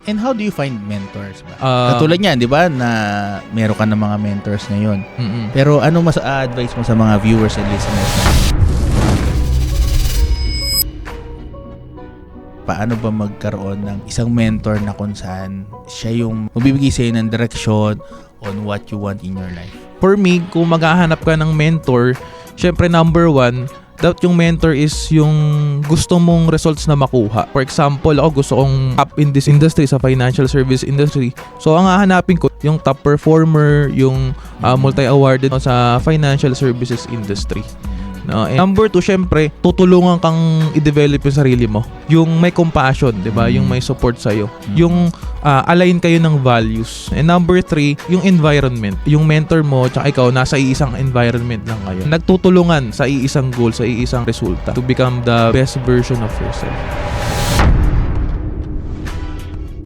And how do you find mentors ba? Katulad niyan, 'di ba, na meron ka ng mga mentors ngayon. Pero ano mas advice mo sa mga viewers and listeners? Paano ba magkaroon ng isang mentor na kung saan siya yung magbibigay sa'yo ng direction on what you want in your life? For me, kung maghahanap ka ng mentor, syempre number one, dapat yung mentor is yung gusto mong results na makuha. For example, ako gusto kong up in this industry, sa financial service industry. So, ang hahanapin ko, yung top performer, yung multi-awarded sa financial services industry. And number two, syempre, tutulungan kang i-develop yung sarili mo. Yung may compassion, di ba? Yung may support sa'yo. Yung align kayo ng values. And number three, yung environment. Yung mentor mo, tsaka ikaw, nasa iisang environment lang kayo. Nagtutulungan sa iisang goal, sa iisang resulta to become the best version of yourself.